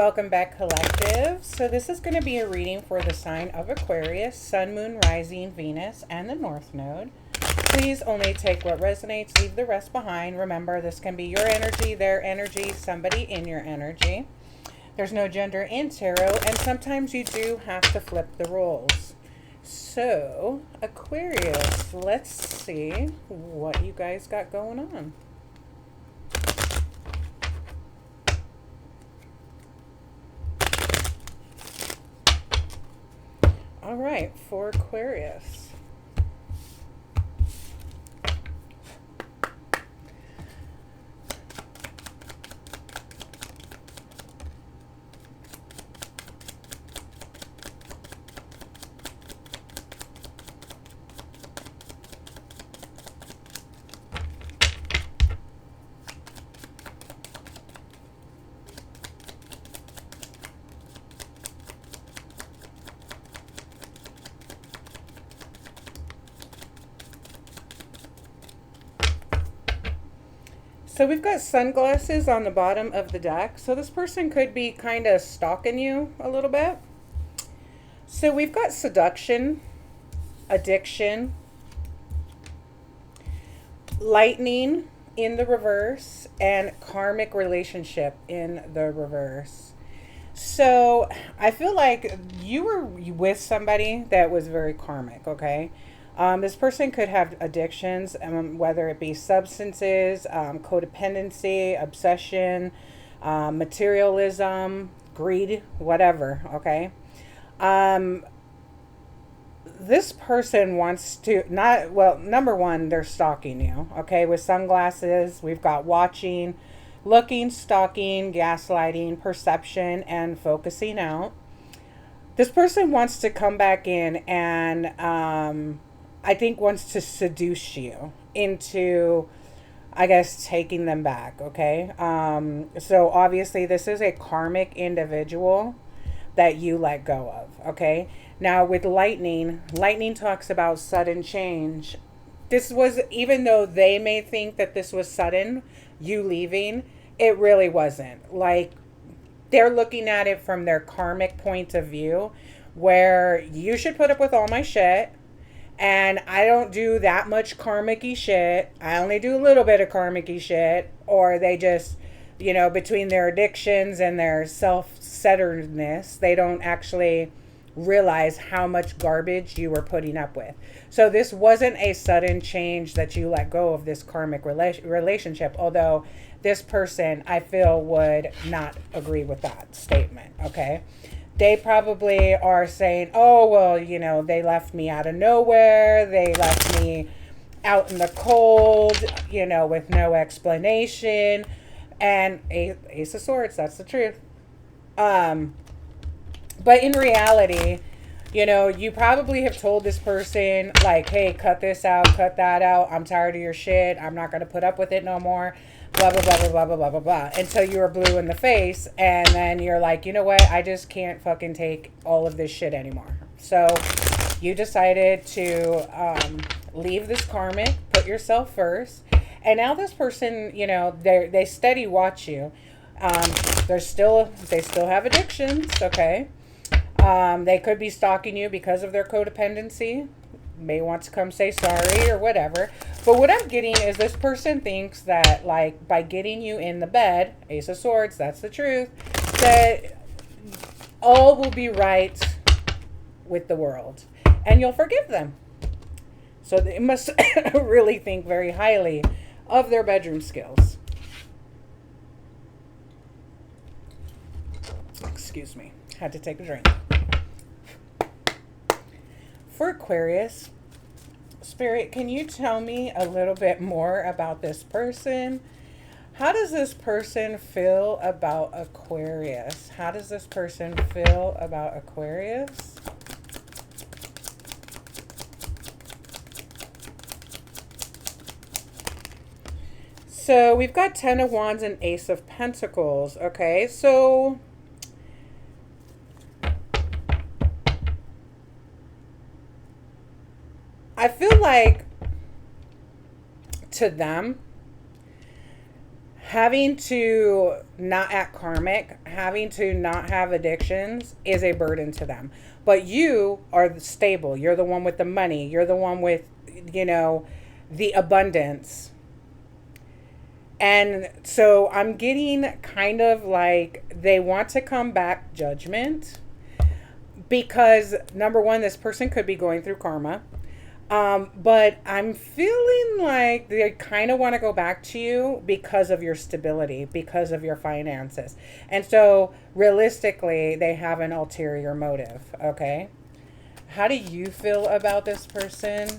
welcome back, collective. So this is going to be a reading for the sign of Aquarius, Sun, Moon, Rising, Venus, and the North Node. Please only take what resonates, leave the rest behind. Remember, this can be your energy, their energy, somebody in your energy. There's no gender in tarot, and sometimes you do have to flip the roles. So, Aquarius, let's see what you guys got going on. All right, for Aquarius. So we've got sunglasses on the bottom of the deck. So this person could be kind of stalking you a little bit. So we've got seduction, addiction, lightning in the reverse, and karmic relationship in the reverse. So I feel like you were with somebody that was very karmic, okay? This person could have addictions, whether it be substances, codependency, obsession, materialism, greed, whatever, okay? This person wants to, number one, they're stalking you, okay? With sunglasses, we've got watching, looking, stalking, gaslighting, perception, and focusing out. This person wants to come back in and, I think wants to seduce you into, I guess, taking them back, okay? So obviously this is a karmic individual that you let go of, okay? Now with lightning talks about sudden change. This was, even though they may think that this was sudden, you leaving, it really wasn't. Like, they're looking at it from their karmic point of view, where you should put up with all my shit. And I don't do that much karmic-y shit. I only do a little bit of karmic-y shit. Or they just, you know, between their addictions and their self-centeredness, they don't actually realize how much garbage you were putting up with. So this wasn't a sudden change that you let go of this karmic relationship. Although this person, I feel, would not agree with that statement, okay? They probably are saying, oh, well, you know, they left me out of nowhere. They left me out in the cold, you know, with no explanation. And Ace of Swords, that's the truth. But in reality, you know, you probably have told this person, like, hey, cut this out, cut that out. I'm tired of your shit. I'm not going to put up with it no more. Blah, blah, blah, blah, blah, blah, blah, blah, blah, until you were blue in the face. And then you're like, you know what? I just can't fucking take all of this shit anymore. So you decided to leave this karmic, put yourself first. And now this person, you know, they steady watch you. They still have addictions, okay? They could be stalking you because of their codependency. May want to come say sorry or whatever. But what I'm getting is this person thinks that, like, by getting you in the bed, Ace of Swords, that's the truth, that all will be right with the world. And you'll forgive them. So they must really think very highly of their bedroom skills. Excuse me. Had to take a drink. For Aquarius, Spirit, can you tell me a little bit more about this person? How does this person feel about Aquarius? How does this person feel about Aquarius? So we've got 10 of Wands and Ace of Pentacles. Okay, so I feel like to them, having to not act karmic, having to not have addictions is a burden to them. But you are the stable. You're the one with the money. You're the one with, the abundance. And so I'm getting kind of like they want to come back judgment because number one, this person could be going through karma. But I'm feeling like they kind of want to go back to you because of your stability, because of your finances. And so realistically, they have an ulterior motive. Okay. How do you feel about this person?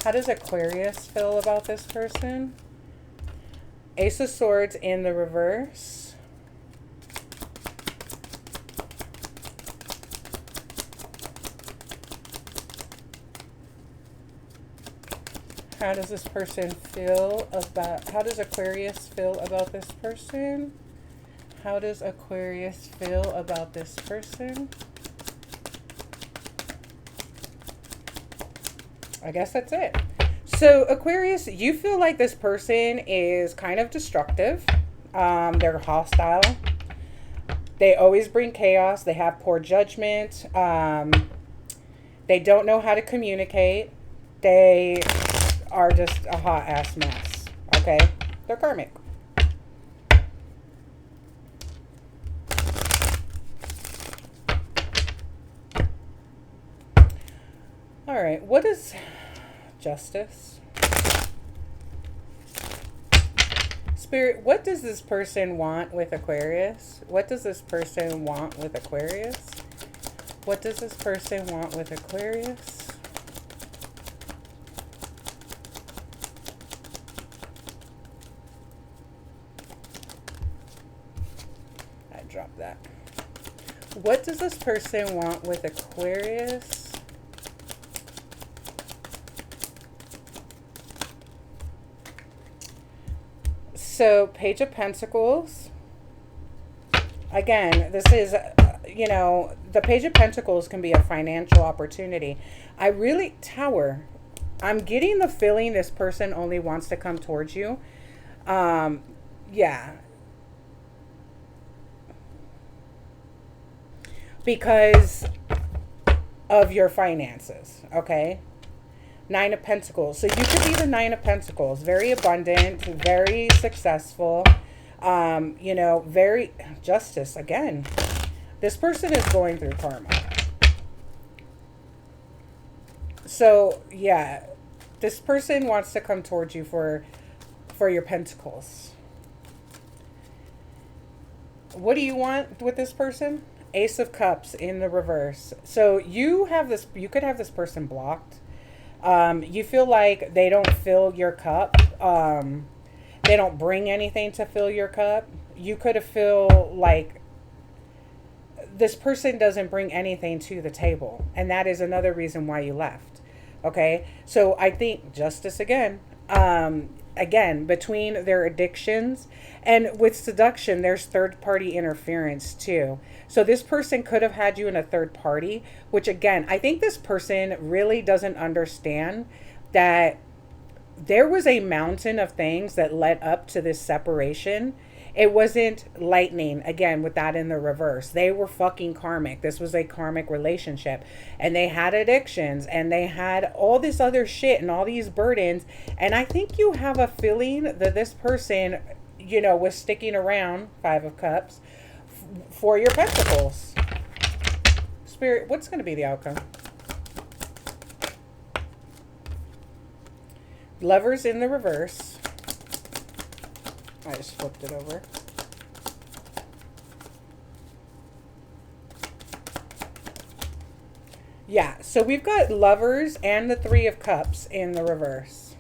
How does Aquarius feel about this person? Ace of Swords in the reverse. How does this person feel about, how does Aquarius feel about this person? How does Aquarius feel about this person? I guess that's it. So Aquarius, you feel like this person is kind of destructive. They're hostile. They always bring chaos. They have poor judgment. They don't know how to communicate. They are just a hot ass mess. Okay? They're karmic. All right. What is justice? Spirit, what does this person want with Aquarius? What does this person want with Aquarius? What does this person want with Aquarius? I dropped that. What does this person want with Aquarius? So, Page of Pentacles. Again, this is, the Page of Pentacles can be a financial opportunity. Tower. I'm getting the feeling this person only wants to come towards you. Yeah. Because of your finances, okay? Nine of Pentacles. So you could be the Nine of Pentacles. Very abundant, very successful. Very justice. Again, this person is going through karma. So, yeah. This person wants to come towards you for your pentacles. What do you want with this person? Ace of Cups in the reverse. So you could have this person blocked. You feel like they don't fill your cup. They don't bring anything to fill your cup. You could have feel like this person doesn't bring anything to the table. And that is another reason why you left. Okay. So I think justice again, between their addictions and with seduction, there's third party interference too. So this person could have had you in a third party, which again, I think this person really doesn't understand that there was a mountain of things that led up to this separation. It wasn't lightning, again, with that in the reverse. They were fucking karmic. This was a karmic relationship. And they had addictions and they had all this other shit and all these burdens. And I think you have a feeling that this person, was sticking around, Five of Cups, for your pentacles. Spirit, what's going to be the outcome? Lovers in the reverse. I just flipped it over. Yeah, so we've got Lovers and the Three of Cups in the reverse.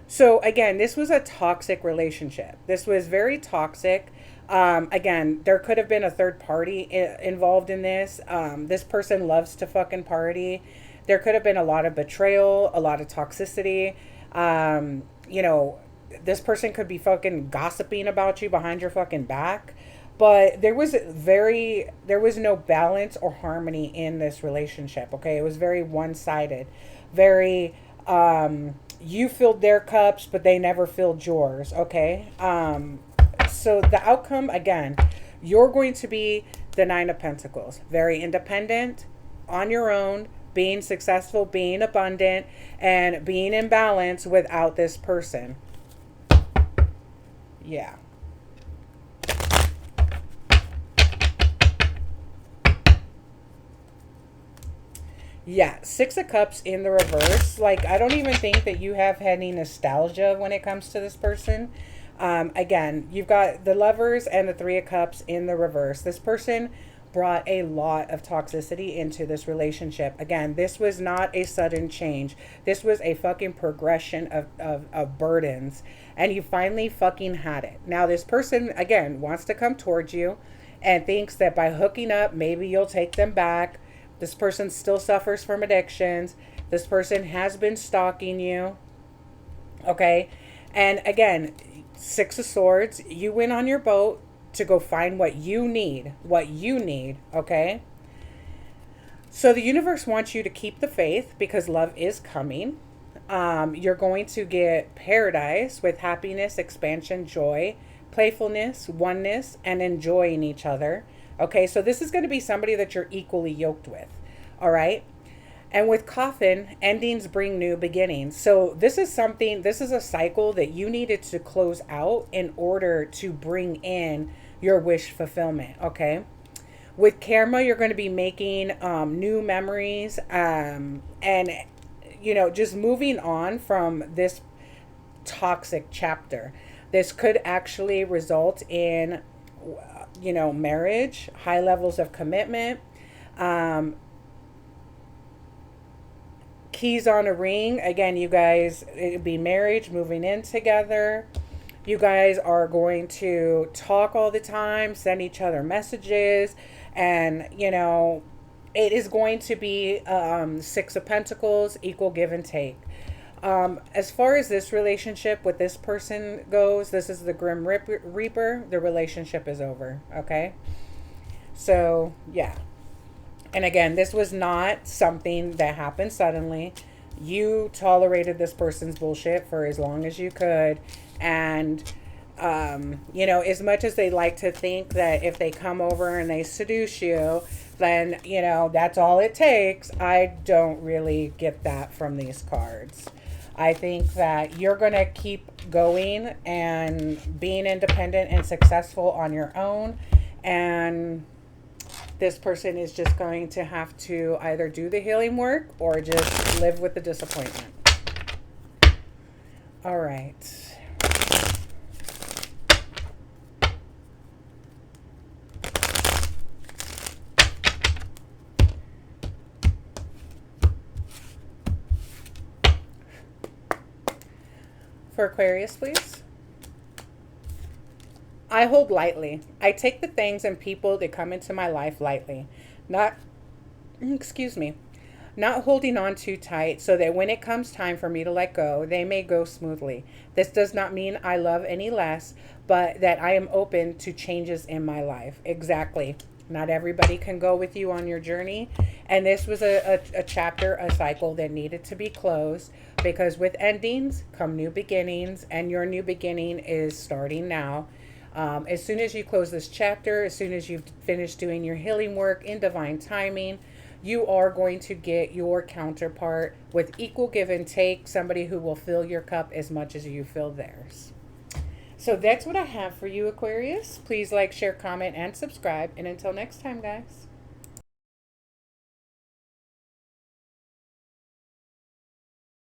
So again, this was a toxic relationship. This was very toxic. Again, there could have been a third party involved in this. This person loves to fucking party. There could have been a lot of betrayal, a lot of toxicity. This person could be fucking gossiping about you behind your fucking back. But there was no balance or harmony in this relationship. Okay. It was very one-sided, very, You filled their cups, but they never filled yours. Okay. So the outcome, again, you're going to be the Nine of Pentacles. Very independent, on your own, being successful, being abundant, and being in balance without this person. Yeah. Yeah, Six of Cups in the reverse. Like, I don't even think that you have any nostalgia when it comes to this person. Again, you've got the Lovers and the Three of Cups in the reverse. This person brought a lot of toxicity into this relationship. Again, this was not a sudden change. This was a fucking progression of burdens. And you finally fucking had it. Now, this person, again, wants to come towards you and thinks that by hooking up, maybe you'll take them back. This person still suffers from addictions. This person has been stalking you. Okay. And again, Six of Swords, you went on your boat to go find what you need. What you need. Okay. So the universe wants you to keep the faith because love is coming. You're going to get paradise with happiness, expansion, joy, playfulness, oneness, and enjoying each other. Okay, so this is going to be somebody that you're equally yoked with. All right. And with Coffin, endings bring new beginnings. So this is a cycle that you needed to close out in order to bring in your wish fulfillment. Okay. With Karma, you're going to be making new memories and, just moving on from this toxic chapter. This could actually result in marriage, high levels of commitment, keys on a ring. Again, you guys, it'd be marriage, moving in together. You guys are going to talk all the time, send each other messages, and, it is going to be Six of Pentacles, equal give and take. As far as this relationship with this person goes, this is the Grim Reaper. The relationship is over. Okay. So, yeah. And again, this was not something that happened suddenly. You tolerated this person's bullshit for as long as you could. And, as much as they like to think that if they come over and they seduce you, then, that's all it takes. I don't really get that from these cards. I think that you're going to keep going and being independent and successful on your own. And this person is just going to have to either do the healing work or just live with the disappointment. All right. For Aquarius, please. I hold lightly. I take the things and people that come into my life lightly. Not holding on too tight so that when it comes time for me to let go, they may go smoothly. This does not mean I love any less, but that I am open to changes in my life. Exactly. Not everybody can go with you on your journey. And this was a chapter, a cycle that needed to be closed, because with endings come new beginnings, and your new beginning is starting now. As soon as you close this chapter, as soon as you've finished doing your healing work in divine timing, you are going to get your counterpart with equal give and take, somebody who will fill your cup as much as you fill theirs. So that's what I have for you, Aquarius. Please like, share, comment, and subscribe. And until next time, guys.